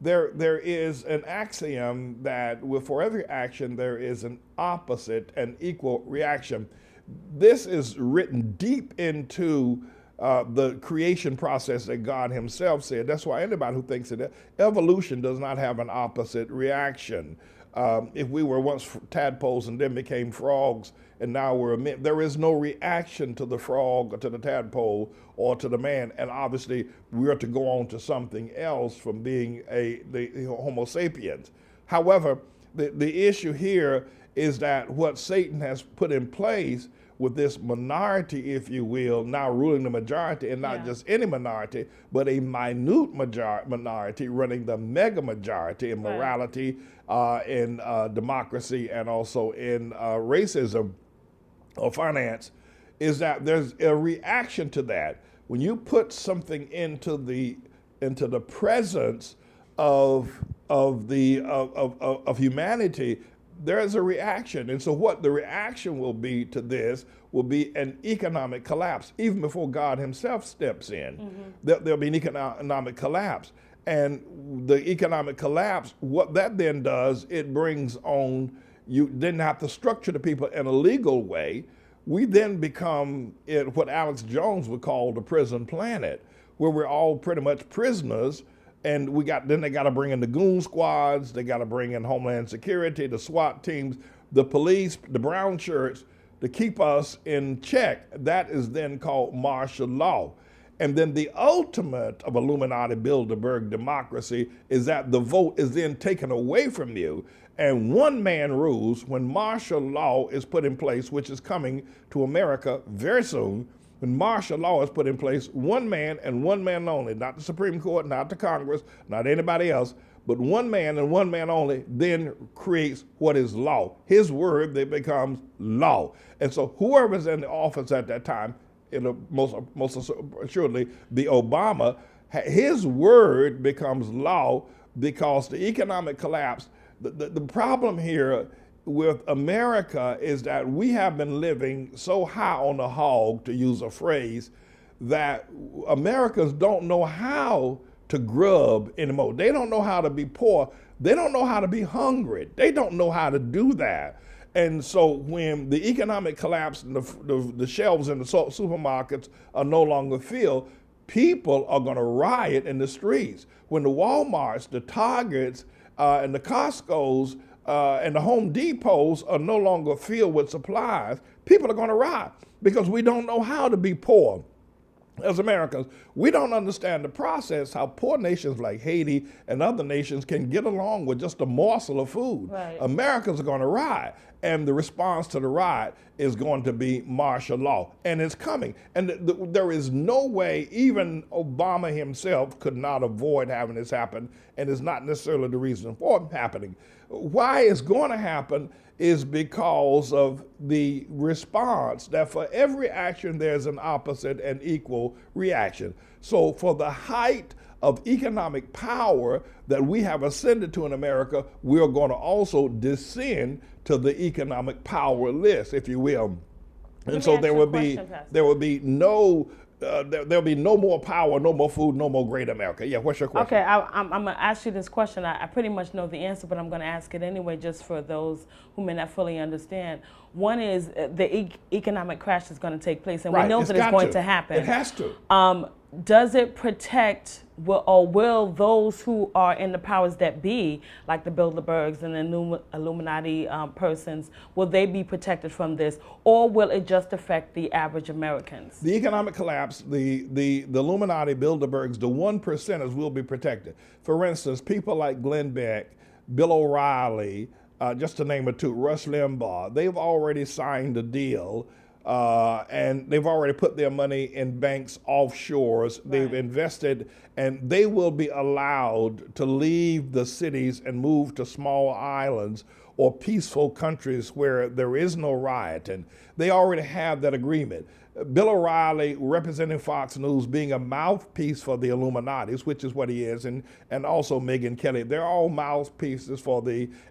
there is an axiom that for every action there is an opposite and equal reaction. This is written deep into the creation process that God himself said. That's why anybody who thinks that evolution does not have an opposite reaction. If we were once tadpoles and then became frogs and now we're men, there is no reaction to the frog or to the tadpole or to the man. And obviously we're to go on to something else from being the Homo sapiens. However, the issue here is that what Satan has put in place with this minority, if you will, now ruling the majority, and not just any minority, but a minute minority running the mega majority in morality, in democracy, and also in racism or finance, is that there's a reaction to that. When you put something into the presence of humanity, there is a reaction. And so what the reaction will be to this will be an economic collapse, even before God himself steps in. Mm-hmm. There'll be an economic collapse. And the economic collapse, what that then does, it brings on, you then have to structure the people in a legal way. We then become what Alex Jones would call the prison planet, where we're all pretty much prisoners. And then they got to bring in the goon squads, they got to bring in Homeland Security, the SWAT teams, the police, the brown shirts to keep us in check. That is then called martial law. And then the ultimate of Illuminati Bilderberg democracy is that the vote is then taken away from you and one man rules when martial law is put in place, which is coming to America very soon. When martial law is put in place, one man and one man only, not the Supreme Court, not the Congress, not anybody else, but one man and one man only then creates what is law. His word then becomes law. And so whoever's in the office at that time, it'll most assuredly be Obama, his word becomes law because the economic collapse, the problem here with America is that we have been living so high on the hog, to use a phrase, that Americans don't know how to grub anymore. They don't know how to be poor. They don't know how to be hungry. They don't know how to do that. And so when the economic collapse and the shelves in the supermarkets are no longer filled, people are going to riot in the streets. When the Walmarts, the Targets, and the Costco's and the Home Depots are no longer filled with supplies, people are going to riot because we don't know how to be poor. As Americans, we don't understand the process, how poor nations like Haiti and other nations can get along with just a morsel of food. Right. Americans are going to riot, and the response to the riot is going to be martial law, and it's coming. And there is no way, even Obama himself could not avoid having this happen, and it's not necessarily the reason for it happening. Why it's going to happen is because of the response that for every action there's an opposite and equal reaction. So for the height of economic power that we have ascended to in America, we're going to also descend to the economic power list, if you will. And so there will be no there'll be no more power, no more food, no more great America. Yeah, what's your question? Okay, I'm going to ask you this question. I pretty much know the answer, but I'm going to ask it anyway, just for those who may not fully understand. One is the economic crash is going to take place, and we know that it's going to happen. It has to. Does it protect, will those who are in the powers that be, like the Bilderbergs and the Illuminati persons, will they be protected from this, or will it just affect the average Americans? The economic collapse, the Illuminati, Bilderbergs, the 1%ers will be protected. For instance, people like Glenn Beck, Bill O'Reilly, just to name a two, Rush Limbaugh, they've already signed a deal. And they've already put their money in banks offshores. Right. They've invested, and they will be allowed to leave the cities and move to small islands or peaceful countries where there is no rioting. They already have that agreement. Bill O'Reilly, representing Fox News, being a mouthpiece for the Illuminatis, which is what he is, and also Megyn Kelly, they're all mouthpieces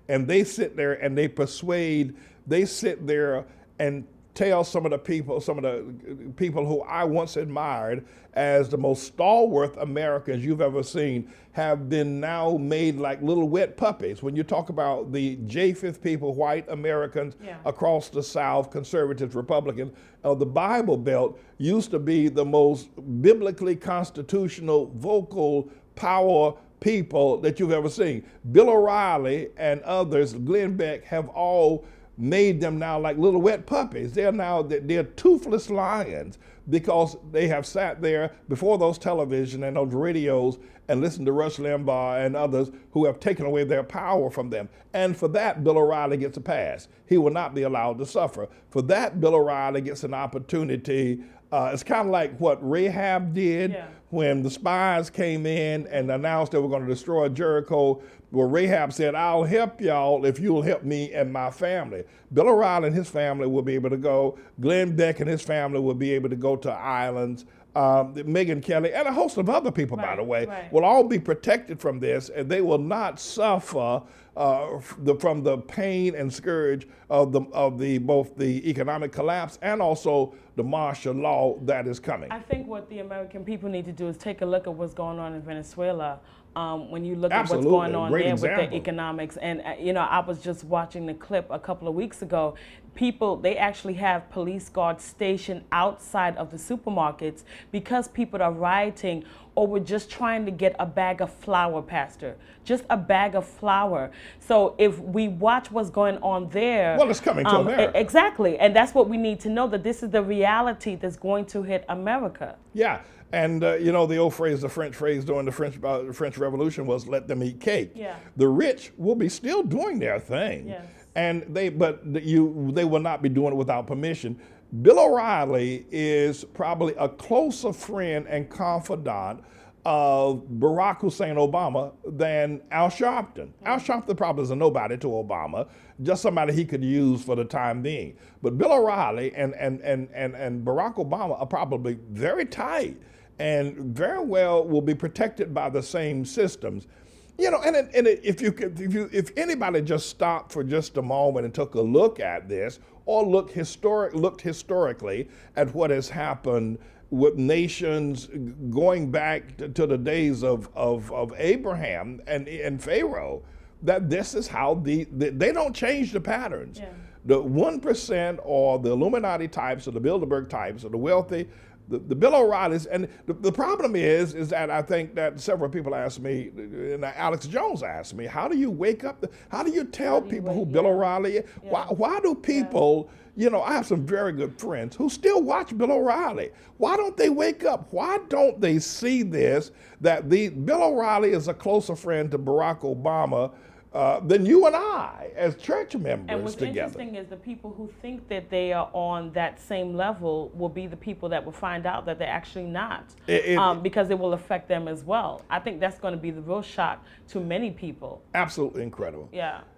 and they sit there and they sit there and tell some of the people who I once admired as the most stalwart Americans you've ever seen have been now made like little wet puppies. When you talk about the Japheth people, white Americans across the South, conservatives, Republicans, the Bible Belt used to be the most biblically constitutional, vocal, power people that you've ever seen. Bill O'Reilly and others, Glenn Beck, have all made them now like little wet puppies. They're toothless lions because they have sat there before those television and those radios and listened to Rush Limbaugh and others who have taken away their power from them. And for that, Bill O'Reilly gets a pass. He will not be allowed to suffer. For that, Bill O'Reilly gets an opportunity. It's kind of like what Rahab did when the spies came in and announced they were going to destroy Jericho. Well, Rahab said, I'll help y'all if you'll help me and my family. Bill O'Reilly and his family will be able to go. Glenn Beck and his family will be able to go to islands. Megyn Kelly and a host of other people, by the way, will all be protected from this, and they will not suffer from the pain and scourge of both the economic collapse and also the martial law that is coming. I think what the American people need to do is take a look at what's going on in Venezuela. When you look at what's going on there with the economics. And, I was just watching the clip a couple of weeks ago. They actually have police guards stationed outside of the supermarkets because people are rioting or were just trying to get a bag of flour, Pastor. Just a bag of flour. So if we watch what's going on there. Well, it's coming to America. Exactly. And that's what we need to know, that this is the reality that's going to hit America. Yeah. And the old phrase, the French phrase during the French Revolution was "let them eat cake." Yeah. The rich will be still doing their thing, and they will not be doing it without permission. Bill O'Reilly is probably a closer friend and confidant of Barack Hussein Obama than Al Sharpton. Al Sharpton probably is a nobody to Obama, just somebody he could use for the time being. But Bill O'Reilly and Barack Obama are probably very tight and very well will be protected by the same systems. If anybody just stopped for just a moment and took a look at this, or looked historically at what has happened with nations going back to the days of Abraham and Pharaoh, that this is how they don't change the patterns. Yeah. The 1% or the Illuminati types or the Bilderberg types or the wealthy, the Bill O'Reillys, and the problem is that I think that several people asked me, and Alex Jones asked me, how do you wake up? How do you tell people who Bill O'Reilly is? Yeah. Why do people, I have some very good friends who still watch Bill O'Reilly. Why don't they wake up? Why don't they see this, that Bill O'Reilly is a closer friend to Barack Obama than you and I as church members and what's together. Interesting is the people who think that they are on that same level will be the people that will find out that they're actually not, because it will affect them as well. I think that's going to be the real shock to many people. Absolutely incredible. Yeah.